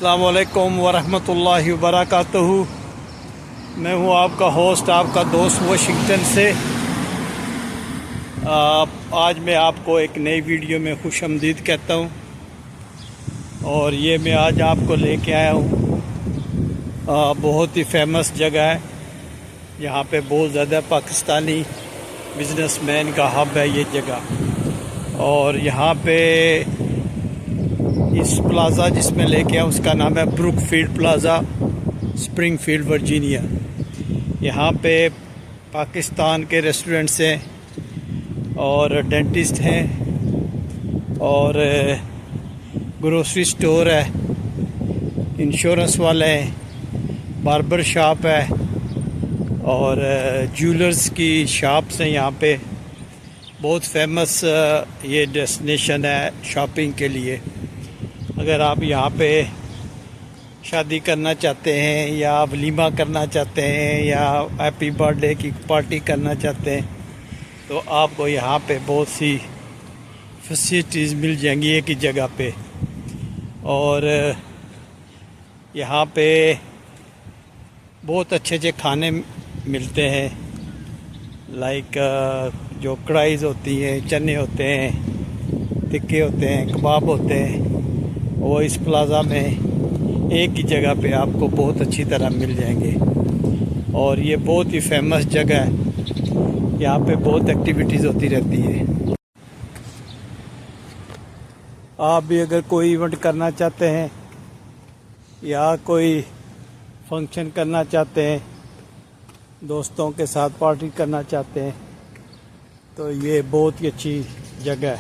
अस्सलामुअलैकुम वरहमतुल्लाहि वबरकातुहू। मैं हूँ आपका होस्ट, आपका दोस्त वाशिंगटन से। आज मैं आपको एक नई वीडियो में खुशामदीद कहता हूँ। और ये मैं आज आपको लेके आया हूँ, बहुत ही फेमस जगह है। यहाँ पे बहुत ज़्यादा पाकिस्तानी बिजनेसमैन का हब है ये जगह। और यहाँ पे इस प्लाज़ा जिसमें लेके आया उसका नाम है ब्रुकफील्ड प्लाज़ा, स्प्रिंगफील्ड वर्जीनिया। यहाँ पे पाकिस्तान के रेस्टोरेंट्स हैं और डेंटिस्ट हैं और ग्रोसरी स्टोर है, इंश्योरेंस वाले हैं, बार्बर शॉप है और ज्वेलर्स की शॉप्स हैं। यहाँ पे बहुत फेमस ये डेस्टिनेशन है शॉपिंग के लिए। अगर आप यहाँ पे शादी करना चाहते हैं या वलीमा करना चाहते हैं या हैप्पी बर्थडे की पार्टी करना चाहते हैं तो आपको यहाँ पे बहुत सी फैसिलिटीज़ मिल जाएंगी एक ही जगह पे। और यहाँ पे बहुत अच्छे अच्छे खाने मिलते हैं, लाइक जो कढ़ाईज़ होती हैं, चने होते हैं, टिक्के होते हैं, कबाब होते हैं, वो इस प्लाज़ा में एक ही जगह पे आपको बहुत अच्छी तरह मिल जाएंगे। और ये बहुत ही फेमस जगह है, यहाँ पे बहुत एक्टिविटीज़ होती रहती है। आप भी अगर कोई इवेंट करना चाहते हैं या कोई फंक्शन करना चाहते हैं, दोस्तों के साथ पार्टी करना चाहते हैं तो ये बहुत ही अच्छी जगह है।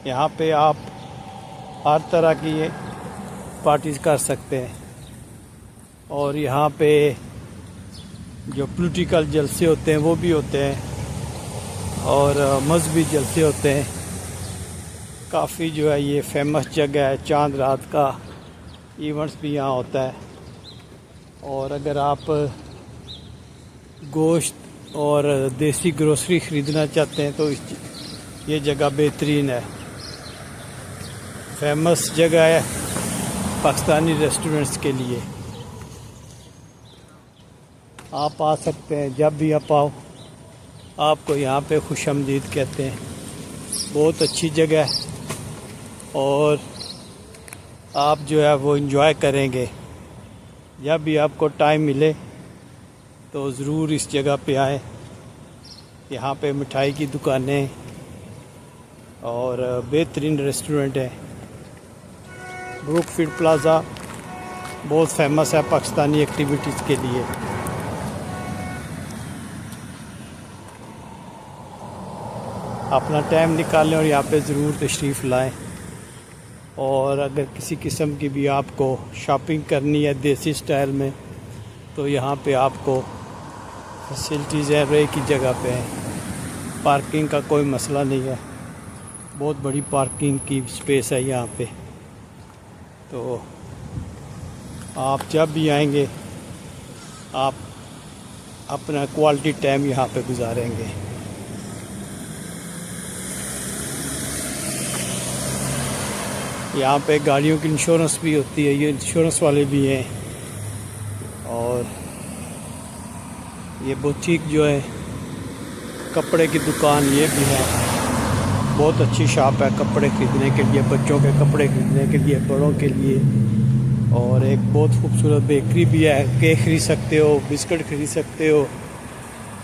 यहाँ पे आप हर तरह की ये पार्टीज कर सकते हैं। और यहाँ पे जो पॉलिटिकल जलसे होते हैं वो भी होते हैं और मजहबी जलसे होते हैं। काफ़ी जो है ये फेमस जगह है, चांद रात का इवेंट्स भी यहाँ होता है। और अगर आप गोश्त और देसी ग्रोसरी ख़रीदना चाहते हैं तो ये जगह बेहतरीन है, फेमस जगह है पाकिस्तानी रेस्टोरेंट्स के लिए। आप आ सकते हैं, जब भी आप आओ आपको यहाँ पे खुशामदीद कहते हैं। बहुत अच्छी जगह है और आप जो है वो एंजॉय करेंगे। जब भी आपको टाइम मिले तो ज़रूर इस जगह पे आएँ। यहाँ पे मिठाई की दुकानें और बेहतरीन रेस्टोरेंट है। ब्रुकफील्ड प्लाज़ा बहुत फेमस है पाकिस्तानी एक्टिविटीज़ के लिए। अपना टाइम निकालें और यहाँ पे ज़रूर तशरीफ़ लाएं। और अगर किसी किस्म की भी आपको शॉपिंग करनी है देसी स्टाइल में तो यहाँ पे आपको फैसिलिटीज़ है, एक ही जगह पे है। पार्किंग का कोई मसला नहीं है, बहुत बड़ी पार्किंग की स्पेस है यहाँ पे। तो आप जब भी आएंगे आप अपना क्वालिटी टाइम यहाँ पे गुजारेंगे। यहाँ पे गाड़ियों की इंश्योरेंस भी होती है, ये इंश्योरेंस वाले भी हैं। और ये बुटीक जो है कपड़े की दुकान ये भी है, बहुत अच्छी शॉप है कपड़े ख़रीदने के लिए, बच्चों के कपड़े ख़रीदने के लिए, बड़ों के लिए। और एक बहुत खूबसूरत बेकरी भी है, केक ख़रीद सकते हो, बिस्किट ख़रीद सकते हो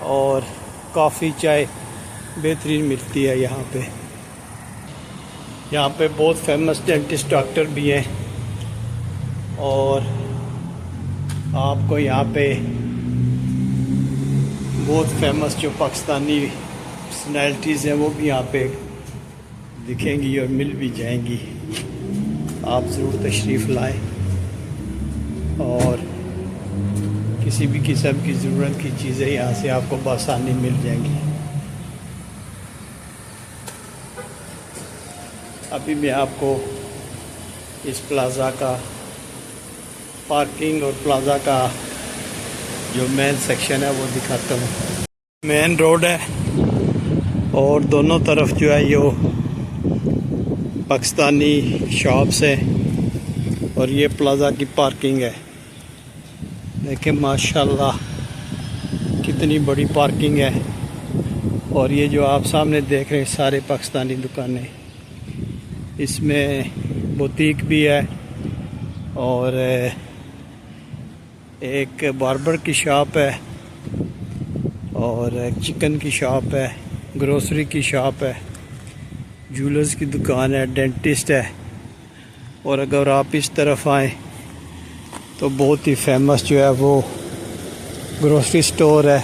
और कॉफ़ी चाय बेहतरीन मिलती है यहाँ पे। यहाँ पे बहुत फेमस डेंटिस्ट डॉक्टर भी हैं और आपको यहाँ पे बहुत फेमस जो पाकिस्तानी पर्सनैलिटीज़ हैं वो भी यहाँ पे दिखेंगी और मिल भी जाएंगी। आप ज़रूर तशरीफ़ लाएं और किसी भी किस्म की ज़रूरत की चीज़ें यहाँ से आपको बआसानी मिल जाएंगी। अभी मैं आपको इस प्लाज़ा का पार्किंग और प्लाज़ा का जो मेन सेक्शन है वो दिखाता हूँ। मेन रोड है और दोनों तरफ जो है ये पाकिस्तानी शॉप्स है और ये प्लाज़ा की पार्किंग है। देखें माशाल्लाह कितनी बड़ी पार्किंग है। और ये जो आप सामने देख रहे हैं सारे पाकिस्तानी दुकानें, इसमें बुटीक भी है और एक बार्बर की शॉप है और एक चिकन की शॉप है, ग्रोसरी की शॉप है, ज्वेलर्स की दुकान है, डेंटिस्ट है। और अगर आप इस तरफ आएँ तो बहुत ही फेमस जो है वो ग्रोसरी स्टोर है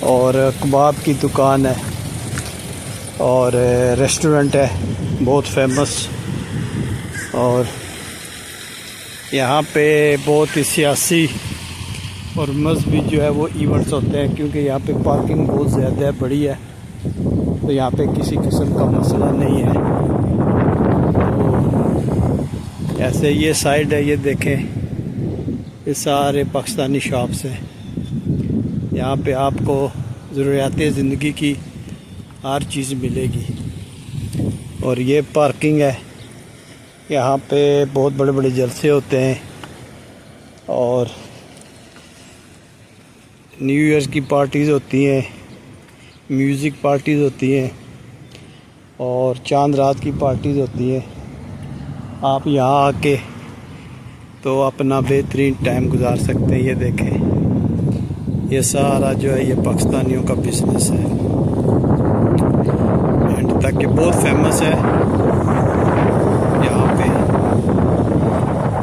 और कबाब की दुकान है और रेस्टोरेंट है बहुत फेमस। और यहाँ पे बहुत ही सियासी और मजहबी जो है वो इवेंट्स होते हैं, क्योंकि यहाँ पे पार्किंग बहुत ज़्यादा बड़ी है, तो यहाँ पे किसी किस्म का मसला नहीं है। तो ऐसे ये साइड है, ये देखें, ये सारे पाकिस्तानी शॉप्स हैं। यहाँ पे आपको ज़रूरियात ज़िंदगी की हर चीज़ मिलेगी। और ये पार्किंग है, यहाँ पे बहुत बड़े बड़े जलसे होते हैं और न्यू ईयर की पार्टीज़ होती हैं, म्यूज़िक पार्टीज़ होती हैं और चांद रात की पार्टीज़ होती हैं। आप यहाँ आके तो अपना बेहतरीन टाइम गुजार सकते हैं। ये देखें, ये सारा जो है ये पाकिस्तानियों का बिजनेस है, एंड तक ये बहुत फेमस है। यहाँ पे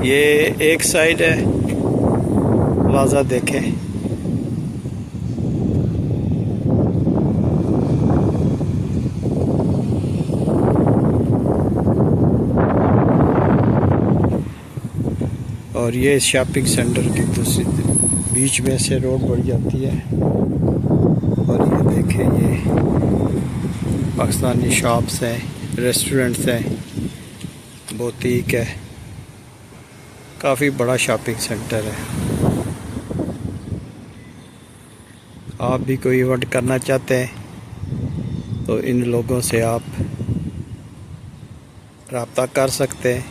ये एक साइड है प्लाज़ा, देखें और ये शॉपिंग सेंटर की दूसरी बीच में से रोड बढ़ जाती है। और ये देखें, ये पाकिस्तानी शॉप्स हैं, रेस्टोरेंट्स हैं, बुटीक है, काफ़ी बड़ा शॉपिंग सेंटर है। आप भी कोई इवेंट करना चाहते हैं तो इन लोगों से आप रब्ता कर सकते हैं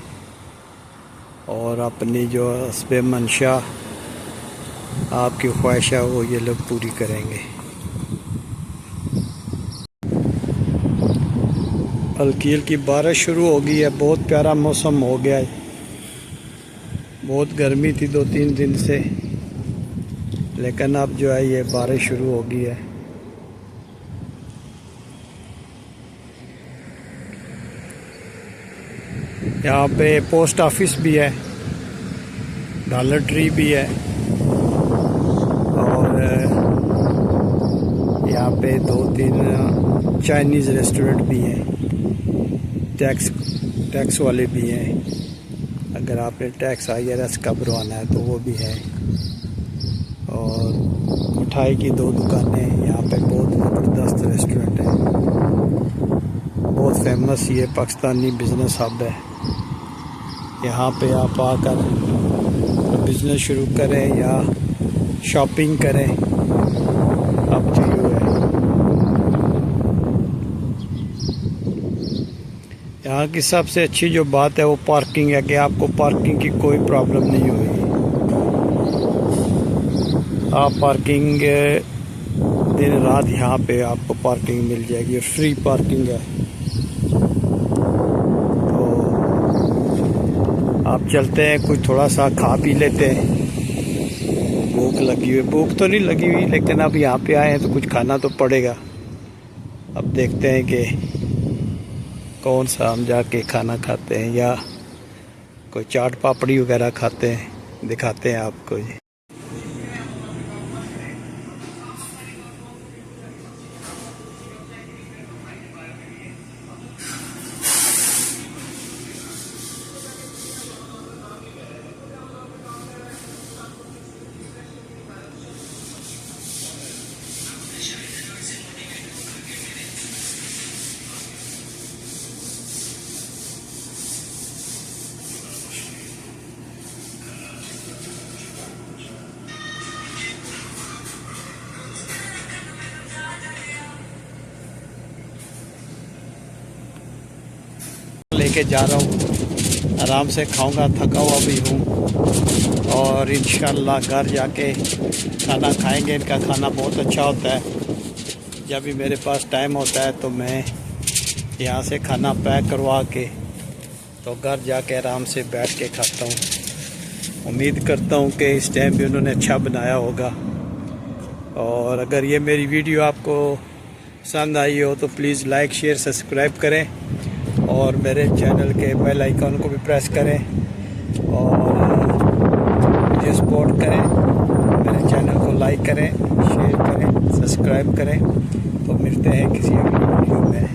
और अपनी जो हस्बे मंशा आपकी ख्वाहिश है वो ये लोग पूरी करेंगे। हल्की हल्की बारिश शुरू हो गई है, बहुत प्यारा मौसम हो गया है। बहुत गर्मी थी 2-3 दिन से, लेकिन अब जो है ये बारिश शुरू हो गई है। यहाँ पे पोस्ट ऑफिस भी है, डॉलर ट्री भी है और यहाँ पे 2-3 चाइनीज़ रेस्टोरेंट भी हैं, टैक्स वाले भी हैं। अगर आपने टैक्स IRS का भरवाना है तो वो भी है। और मिठाई की 2 दुकानें, यहाँ पे बहुत ज़बरदस्त रेस्टोरेंट है, बहुत फेमस ये पाकिस्तानी बिज़नेस हब है। यहाँ पे आप आकर बिज़नेस शुरू करें या शॉपिंग करें, अब जो है यहाँ की सबसे अच्छी जो बात है वो पार्किंग है कि आपको पार्किंग की कोई प्रॉब्लम नहीं होगी। आप पार्किंग दिन रात यहाँ पे आपको पार्किंग मिल जाएगी और फ्री पार्किंग है। आप चलते हैं, कुछ थोड़ा सा खा पी लेते हैं, भूख लगी हुई, भूख तो नहीं लगी हुई लेकिन अब यहाँ पे आए हैं तो कुछ खाना तो पड़ेगा। अब देखते हैं कि कौन सा हम जाके खाना खाते हैं या कोई चाट पापड़ी वगैरह खाते हैं, दिखाते हैं आपको। लेके जा रहा हूँ आराम से खाऊंगा, थका हुआ भी हूँ। और इंशाल्लाह घर जाके खाना खाएंगे। इनका खाना बहुत अच्छा होता है। जब भी मेरे पास टाइम होता है तो मैं यहाँ से खाना पैक करवा के तो घर जाके आराम से बैठ के खाता हूँ। उम्मीद करता हूँ कि इस टाइम भी उन्होंने अच्छा बनाया होगा। और अगर ये मेरी वीडियो आपको पसंद आई हो तो प्लीज़ लाइक शेयर सब्सक्राइब करें और मेरे चैनल के बेल आइकन को भी प्रेस करें और मुझे सपोर्ट करें। मेरे चैनल को लाइक करें, शेयर करें, सब्सक्राइब करें। तो मिलते हैं किसी अगली वीडियो में।